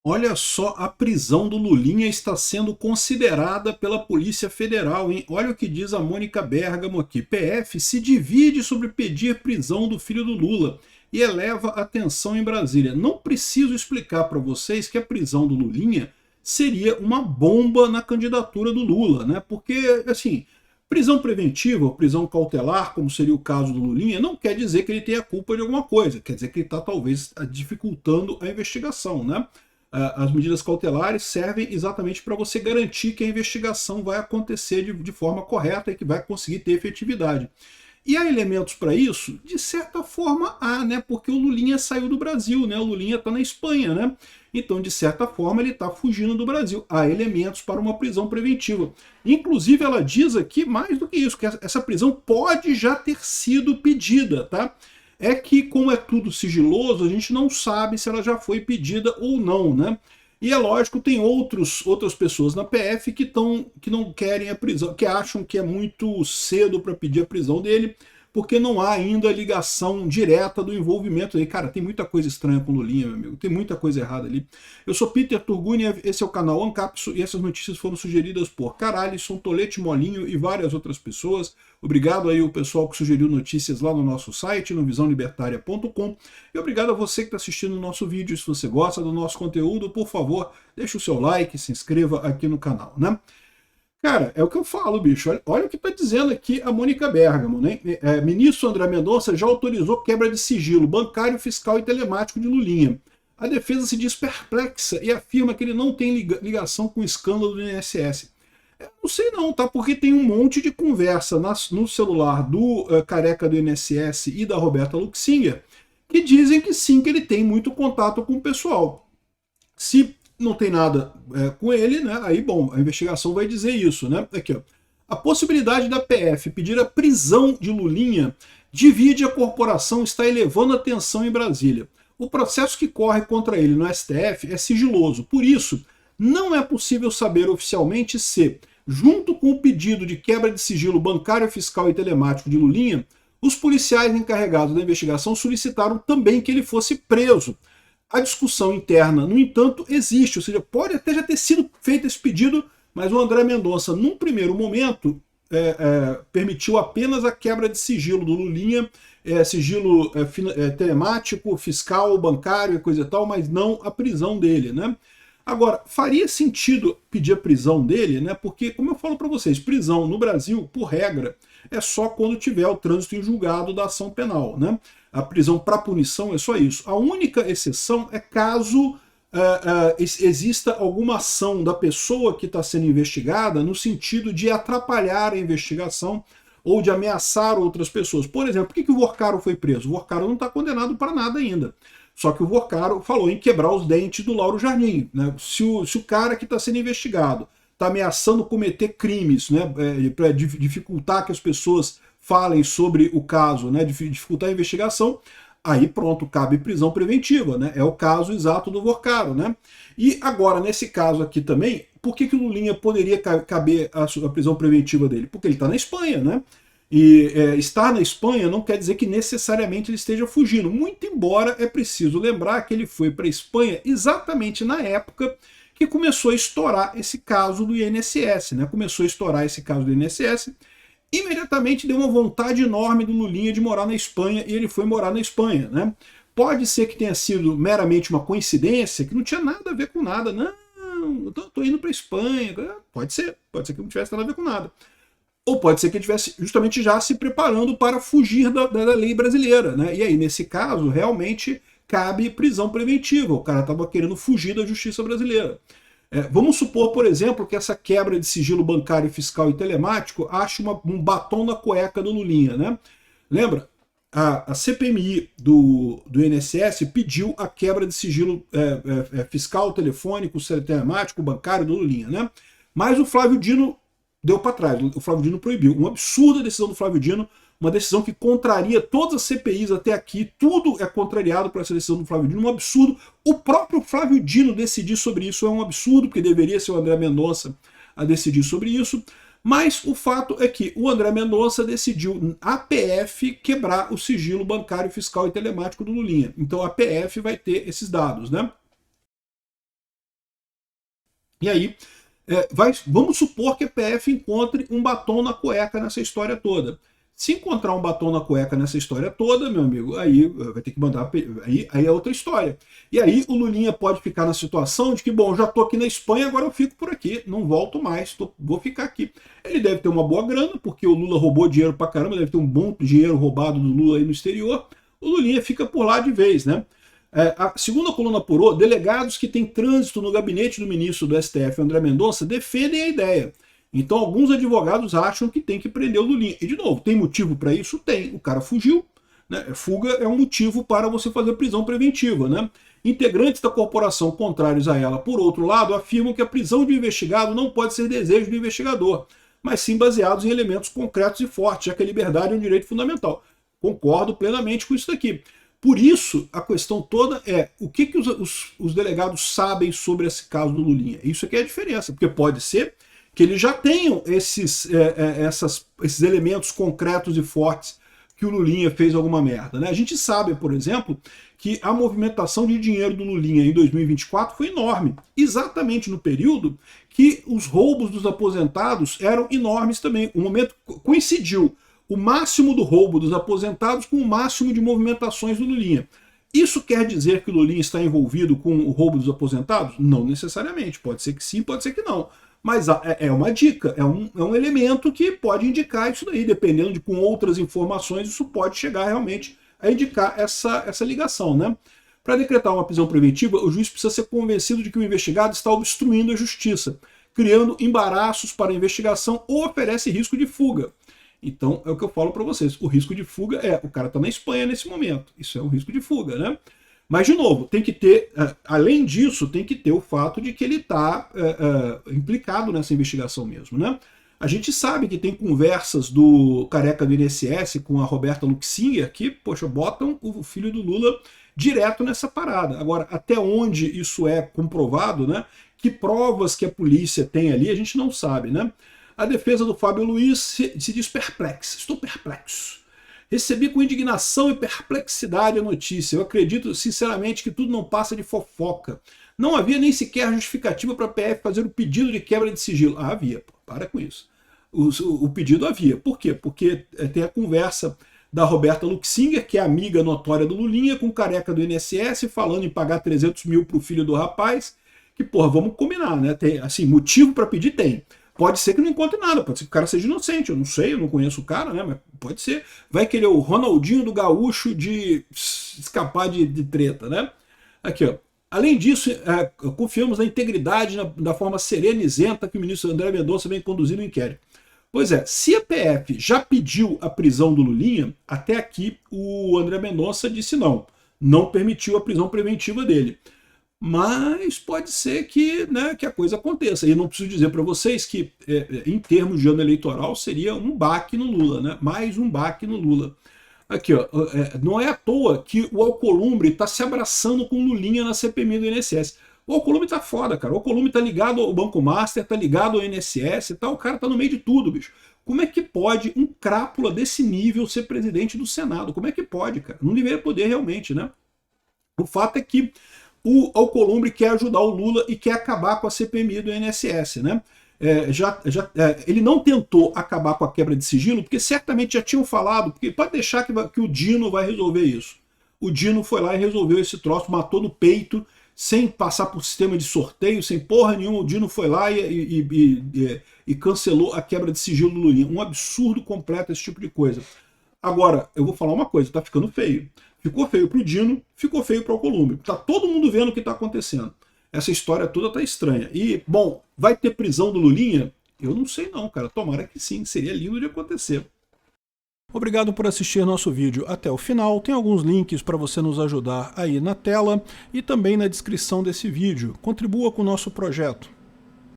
Olha só, a prisão do Lulinha está sendo considerada pela Polícia Federal, hein? Olha o que diz a Mônica Bergamo aqui. PF se divide sobre pedir prisão do filho do Lula e eleva a tensão em Brasília. Não preciso explicar para vocês que a prisão do Lulinha seria uma bomba na candidatura do Lula, né? Porque, assim, prisão preventiva ou prisão cautelar, como seria o caso do Lulinha, não quer dizer que ele tenha culpa de alguma coisa, quer dizer que ele está talvez dificultando a investigação, né? As medidas cautelares servem exatamente para você garantir que a investigação vai acontecer de forma correta e que vai conseguir ter efetividade. E há elementos para isso? De certa forma há, né? Porque o Lulinha saiu do Brasil, né? O Lulinha está na Espanha, né? Então, de certa forma, ele está fugindo do Brasil. Há elementos para uma prisão preventiva. Inclusive, ela diz aqui mais do que isso, que essa prisão pode já ter sido pedida, tá? É que, como é tudo sigiloso, a gente não sabe se ela já foi pedida ou não, né? E é lógico, tem outras pessoas na PF que não querem a prisão, que acham que é muito cedo para pedir a prisão dele, porque não há ainda ligação direta do envolvimento aí. Cara, tem muita coisa estranha com o Lulinha, meu amigo, tem muita coisa errada ali. Eu sou Peter Turguniev, esse é o canal Ancapso, e essas notícias foram sugeridas por Caralison, Tolete Molinho e várias outras pessoas. Obrigado aí o pessoal que sugeriu notícias lá no nosso site, no visãolibertaria.com. E obrigado a você que está assistindo o nosso vídeo. Se você gosta do nosso conteúdo, por favor, deixe o seu like, se inscreva aqui no canal, né? Cara, é o que eu falo, bicho. Olha o que está dizendo aqui a Mônica Bergamo, né? Ministro André Mendonça já autorizou quebra de sigilo bancário, fiscal e telemático de Lulinha. A defesa se diz perplexa e afirma que ele não tem ligação com o escândalo do INSS. Não sei não, tá? Porque tem um monte de conversa no celular do careca do INSS e da Roberta Luxinger que dizem que sim, que ele tem muito contato com o pessoal. Se não tem nada com ele, né? Aí, bom, a investigação vai dizer isso, né? Aqui, ó. A possibilidade da PF pedir a prisão de Lulinha divide a corporação, está elevando a tensão em Brasília. O processo que corre contra ele no STF é sigiloso, por isso, não é possível saber oficialmente se, junto com o pedido de quebra de sigilo bancário, fiscal e telemático de Lulinha, os policiais encarregados da investigação solicitaram também que ele fosse preso. A discussão interna, no entanto, existe, ou seja, pode até já ter sido feito esse pedido, mas o André Mendonça, num primeiro momento, permitiu apenas a quebra de sigilo do Lulinha, sigilo telemático, fiscal, bancário e coisa e tal, mas não a prisão dele, né? Agora, faria sentido pedir a prisão dele, né? Porque, como eu falo para vocês, prisão no Brasil, por regra, é só quando tiver o trânsito em julgado da ação penal, né? A prisão para punição é só isso. A única exceção é caso exista alguma ação da pessoa que está sendo investigada no sentido de atrapalhar a investigação ou de ameaçar outras pessoas. Por exemplo, por que o Vorcaro foi preso? O Vorcaro não está condenado para nada ainda. Só que o Vorcaro falou em quebrar os dentes do Lauro Jardim, né? Se o cara que está sendo investigado está ameaçando cometer crimes, né, para dificultar que as pessoas falem sobre o caso, né, dificultar a investigação, aí pronto, cabe prisão preventiva, né? É o caso exato do Vorcaro, né? E agora, nesse caso aqui também, por que o Lulinha poderia caber a prisão preventiva dele? Porque ele está na Espanha, né? E estar na Espanha não quer dizer que necessariamente ele esteja fugindo, muito embora é preciso lembrar que ele foi para a Espanha exatamente na época que começou a estourar esse caso do INSS, né? Começou a estourar esse caso do INSS, imediatamente deu uma vontade enorme do Lulinha de morar na Espanha e ele foi morar na Espanha, né? Pode ser que tenha sido meramente uma coincidência, que não tinha nada a ver com nada, não, eu tô indo para a Espanha, pode ser que não tivesse nada a ver com nada. Ou pode ser que ele estivesse justamente já se preparando para fugir da lei brasileira, né? E aí, nesse caso, realmente cabe prisão preventiva. O cara estava querendo fugir da justiça brasileira. Vamos supor, por exemplo, que essa quebra de sigilo bancário, fiscal e telemático ache um batom na cueca do Lulinha, né? Lembra? A CPMI do INSS pediu a quebra de sigilo fiscal, telefônico, telemático, bancário do Lulinha, né? Mas o Flávio Dino deu para trás, o Flávio Dino proibiu. Uma absurda decisão do Flávio Dino, uma decisão que contraria todas as CPIs até aqui, tudo é contrariado por essa decisão do Flávio Dino, um absurdo. O próprio Flávio Dino decidir sobre isso é um absurdo, porque deveria ser o André Mendonça a decidir sobre isso, mas o fato é que o André Mendonça decidiu, a PF, quebrar o sigilo bancário, fiscal e telemático do Lulinha. Então a PF vai ter esses dados, né? E aí, vamos supor que a PF encontre um batom na cueca nessa história toda. Se encontrar um batom na cueca nessa história toda, meu amigo, aí vai ter que mandar, aí é outra história. E aí o Lulinha pode ficar na situação de que, bom, já tô aqui na Espanha, agora eu fico por aqui, não volto mais, vou ficar aqui. Ele deve ter uma boa grana, porque o Lula roubou dinheiro pra caramba, deve ter um bom dinheiro roubado do Lula aí no exterior. O Lulinha fica por lá de vez, né? A segunda coluna apurou, delegados que têm trânsito no gabinete do ministro do STF, André Mendonça, defendem a ideia. Então alguns advogados acham que tem que prender o Lulinha. E de novo, tem motivo para isso? Tem. O cara fugiu, né? Fuga é um motivo para você fazer prisão preventiva, né? Integrantes da corporação contrários a ela, por outro lado, afirmam que a prisão de um investigado não pode ser desejo do investigador, mas sim baseados em elementos concretos e fortes, já que a liberdade é um direito fundamental. Concordo plenamente com isso daqui. Por isso, a questão toda é o que os delegados sabem sobre esse caso do Lulinha. Isso aqui é a diferença, porque pode ser que eles já tenham esses elementos concretos e fortes que o Lulinha fez alguma merda, né? A gente sabe, por exemplo, que a movimentação de dinheiro do Lulinha em 2024 foi enorme, exatamente no período que os roubos dos aposentados eram enormes também. O momento coincidiu o máximo do roubo dos aposentados com o máximo de movimentações do Lulinha. Isso quer dizer que o Lulinha está envolvido com o roubo dos aposentados? Não necessariamente, pode ser que sim, pode ser que não. Mas é uma dica, é um elemento que pode indicar isso daí, dependendo de com outras informações, isso pode chegar realmente a indicar essa ligação, né? Para decretar uma prisão preventiva, o juiz precisa ser convencido de que o investigado está obstruindo a justiça, criando embaraços para a investigação ou oferece risco de fuga. Então, é o que eu falo para vocês, o risco de fuga o cara está na Espanha nesse momento, isso é um risco de fuga, né? Mas, de novo, tem que ter, além disso, tem que ter o fato de que ele está implicado nessa investigação mesmo, né? A gente sabe que tem conversas do careca do INSS com a Roberta Luxinger que, poxa, botam o filho do Lula direto nessa parada. Agora, até onde isso é comprovado, né? Que provas que a polícia tem ali, a gente não sabe, né? A defesa do Fábio Luiz se diz perplexa. Estou perplexo. Recebi com indignação e perplexidade a notícia. Eu acredito, sinceramente, que tudo não passa de fofoca. Não havia nem sequer justificativa para a PF fazer o pedido de quebra de sigilo. Ah, havia, pô, para com isso. O pedido havia. Por quê? Porque tem a conversa da Roberta Luxinger, que é amiga notória do Lulinha, com o careca do INSS, falando em pagar 300 mil para o filho do rapaz, que, porra, vamos combinar, né? Tem, assim, motivo para pedir tem. Pode ser que não encontre nada, pode ser que o cara seja inocente, eu não sei, eu não conheço o cara, né? Mas pode ser. Vai querer o Ronaldinho do Gaúcho de escapar de treta, né? Aqui, ó. Além disso, confiamos na integridade, da forma serena e isenta que o ministro André Mendonça vem conduzindo o inquérito. Pois é, se a PF já pediu a prisão do Lulinha, até aqui o André Mendonça disse não. Não permitiu a prisão preventiva dele. Mas pode ser que, né, que a coisa aconteça. E não preciso dizer para vocês que, em termos de ano eleitoral, seria um baque no Lula, né? Mais um baque no Lula. Aqui, ó, não é à toa que o Alcolumbre está se abraçando com o Lulinha na CPMI do INSS. O Alcolumbre tá foda, cara. O Alcolumbre tá ligado ao Banco Master, tá ligado ao INSS e tal. O cara tá no meio de tudo, bicho. Como é que pode um crápula desse nível ser presidente do Senado? Como é que pode, cara? Não deveria poder realmente, né? O fato é que o Alcolumbre quer ajudar o Lula e quer acabar com a CPMI do INSS, né? Ele não tentou acabar com a quebra de sigilo, porque certamente já tinham falado, porque pode deixar que o Dino vai resolver isso. O Dino foi lá e resolveu esse troço, matou no peito, sem passar por sistema de sorteio, sem porra nenhuma, o Dino foi lá e cancelou a quebra de sigilo do Lulinha. Um absurdo completo esse tipo de coisa. Agora, eu vou falar uma coisa, tá ficando feio. Ficou feio pro Dino, ficou feio pro Alcolumbre. Tá todo mundo vendo o que tá acontecendo. Essa história toda tá estranha. E, bom, vai ter prisão do Lulinha? Eu não sei não, cara. Tomara que sim. Seria lindo de acontecer. Obrigado por assistir nosso vídeo até o final. Tem alguns links para você nos ajudar aí na tela e também na descrição desse vídeo. Contribua com o nosso projeto.